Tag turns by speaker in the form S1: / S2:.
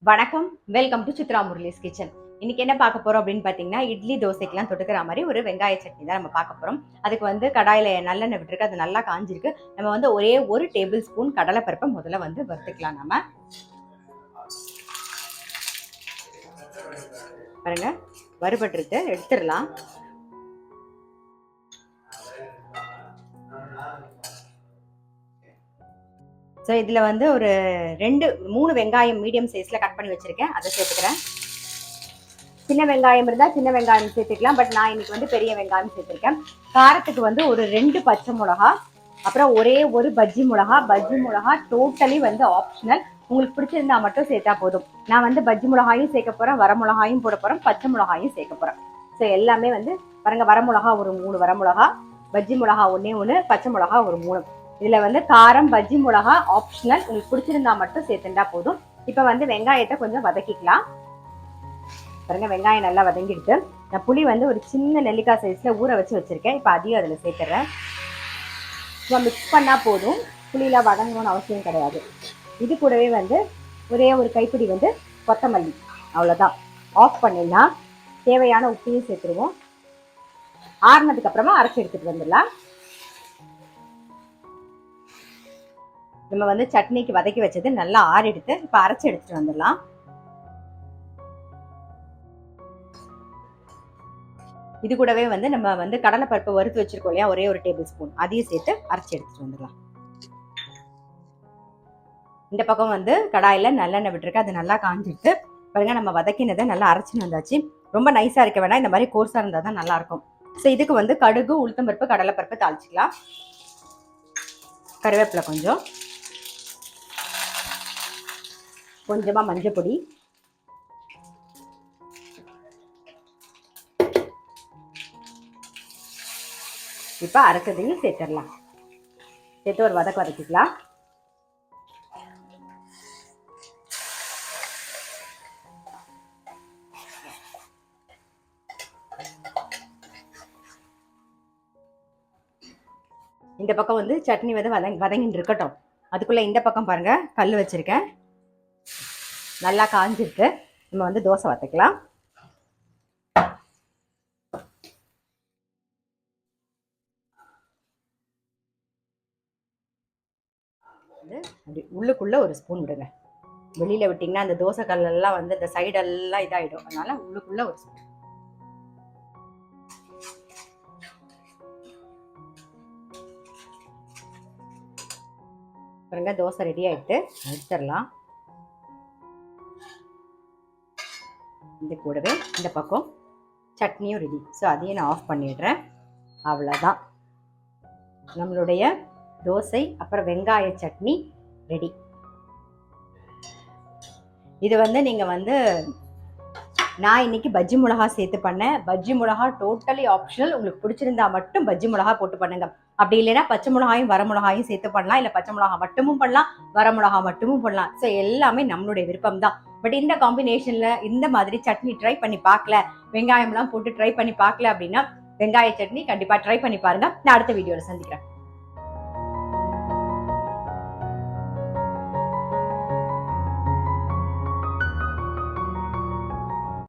S1: வணக்கம், welcome to Chitra Murali's kitchen. இன்னைக்கு என்ன பார்க்க போறோம் அப்படின்னு பாத்தீங்கன்னா, இட்லி தோசைக்கெல்லாம் தொட்டுக்கிற மாதிரி ஒரு வெங்காய சட்னி தான் நம்ம பார்க்க போறோம். அதுக்கு வந்து கடாயில நல்லெண்ணெய் விட்டுருக்கு, அது நல்லா காஞ்சிருக்கு. நம்ம வந்து ஒரே ஒரு டேபிள் ஸ்பூன் கடலைப்பருப்பை முதல்ல வந்து வறுத்துக்கலாம். நம்ம பாருங்க, வறுபட்டுருக்கு, எடுத்துடலாம். ஸோ இதில் வந்து ஒரு 3 வெங்காயம் மீடியம் சைஸில் கட் பண்ணி வச்சுருக்கேன், அதை சேர்த்துக்கிறேன். சின்ன வெங்காயம் இருந்தால் சின்ன வெங்காயம் சேர்த்துக்கலாம், பட் நான் இன்னைக்கு வந்து பெரிய வெங்காயம் சேர்த்துருக்கேன். காரத்துக்கு வந்து ஒரு 2 பச்சை மிளகா, அப்புறம் ஒரே ஒரு பஜ்ஜி மிளகா டோட்டலி வந்து ஆப்ஷனல். உங்களுக்கு பிடிச்சிருந்தா மட்டும் சேர்த்தா போதும். நான் வந்து பஜ்ஜி மிளகாயும் சேர்க்க போகிறேன், வர மிளகாயும் போட போகிறேன், பச்சை மிளகாயும் சேர்க்க போகிறேன். ஸோ எல்லாமே வந்து பாருங்க, வர மிளகா ஒரு 3 வர மிளகா, பஜ்ஜி மிளகா 1, பச்சை மிளகா ஒரு 3. இதில் வந்து காரம் பஜ்ஜி மிளகா ஆப்ஷனல், உங்களுக்கு பிடிச்சிருந்தா மட்டும் சேர்த்துட்டா போதும். இப்போ வந்து வெங்காயத்தை கொஞ்சம் வதக்கிக்கலாம். பாருங்க, வெங்காயம் நல்லா வதங்கிடுது. நான் புளி வந்து ஒரு சின்ன நெல்லிக்காய் சைஸ்ல ஊற வச்சு வச்சிருக்கேன். இப்போ அதையும் அதில் சேர்த்துறேன். இப்போ மிக்ஸ் பண்ணா போதும், புளியெல்லாம் வதங்கணும்னு அவசியம் கிடையாது. இது கூடவே வந்து ஒரே ஒரு கைப்பிடி வந்து கொத்தமல்லி, அவ்வளோதான். ஆஃப் பண்ணிடலாம். தேவையான உப்பையும் சேர்த்துருவோம். ஆறுனதுக்கு அப்புறமா அரைச்சி எடுத்துட்டு வந்துடலாம். நம்ம வந்து சட்னிக்கு வதக்கி வச்சது நல்லா ஆறிடுத்து. இப்போ அரைச்சி எடுத்துட்டு வந்துடலாம். இது கூடவே வந்து நம்ம வந்து கடலைப்பருப்பு வறுத்து வச்சிருக்கோம் இல்லையா, ஒரே ஒரு டேபிள் ஸ்பூன், அதையும் சேர்த்து அரைச்சி எடுத்துட்டு வந்துடலாம். இந்த பக்கம் வந்து கடாயில நல்லெண்ணெய் விட்டுருக்கு, அது நல்லா காஞ்சிட்டு பாருங்க, நம்ம வதக்கினதை நல்லா அரைச்சின்னு வந்தாச்சு. ரொம்ப நைஸா இருக்க வேணாம், இந்த மாதிரி கோர்ஸா இருந்தா தான் நல்லா இருக்கும். ஸோ இதுக்கு வந்து கடுகு, உளுத்தம்பருப்பு, கடலைப்பருப்பு தாளிச்சிக்கலாம். கருவேப்பிலை கொஞ்சமா மஞ்சள் பொடி, இப்போ அரைச்சதையும் சேர்த்துடலாம். சேர்த்து ஒரு வதக்கிக்கலாம். இந்த பக்கம் வந்து சட்னி வந்து வதங்கிட்டு இருக்கட்டும். அதுக்குள்ள இந்த பக்கம் பாருங்க, கல் வச்சிருக்கேன், நல்லா காஞ்சிருக்கு. நம்ம வந்து தோசை வதக்கலாம். அப்படி உள்ளுக்குள்ள ஒரு ஸ்பூன் விடுங்க. வெளியில விட்டீங்கன்னா அந்த தோசை கல்லெல்லாம் வந்து இந்த சைடெல்லாம் இதாயிடும். அதனால உள்ளுக்குள்ள ஒரு ஸ்பூன். பாருங்க, தோசை ரெடி ஆயிட்டு எடுத்துடலாம். இது கூடவே இந்த பக்கம் சட்னியும் ரெடி. ஸோ அதையும் நான் ஆஃப் பண்ணிடுறேன். அவ்வளோதான், நம்மளுடைய தோசை அப்புறம் வெங்காய சட்னி ரெடி. இது வந்து நீங்கள் வந்து நான் இன்னைக்கு பஜ்ஜி மிளகா சேர்த்து பண்ணேன். பஜ்ஜி மிளகா டோட்டலி ஆப்ஷனல். உங்களுக்கு பிடிச்சிருந்தா மட்டும் பஜ்ஜி மிளகா போட்டு பண்ணுங்க. அப்படி இல்லைன்னா பச்சை மிளகாயும் வர மிளகாயும் சேர்த்து பண்ணலாம், இல்லை பச்சை மிளகா மட்டுமும் பண்ணலாம், வர மிளகா மட்டுமும் பண்ணலாம். ஸோ எல்லாமே நம்மளுடைய விருப்பம் தான். பட் இந்த காம்பினேஷன்ல இந்த மாதிரி சட்னி ட்ரை பண்ணி பார்க்கல, வெங்காயம்லாம் போட்டு ட்ரை பண்ணி பார்க்கல அப்படின்னா வெங்காய சட்னி கண்டிப்பா ட்ரை பண்ணி பாருங்க. நான் அடுத்த வீடியோல சந்திக்கிறேன்.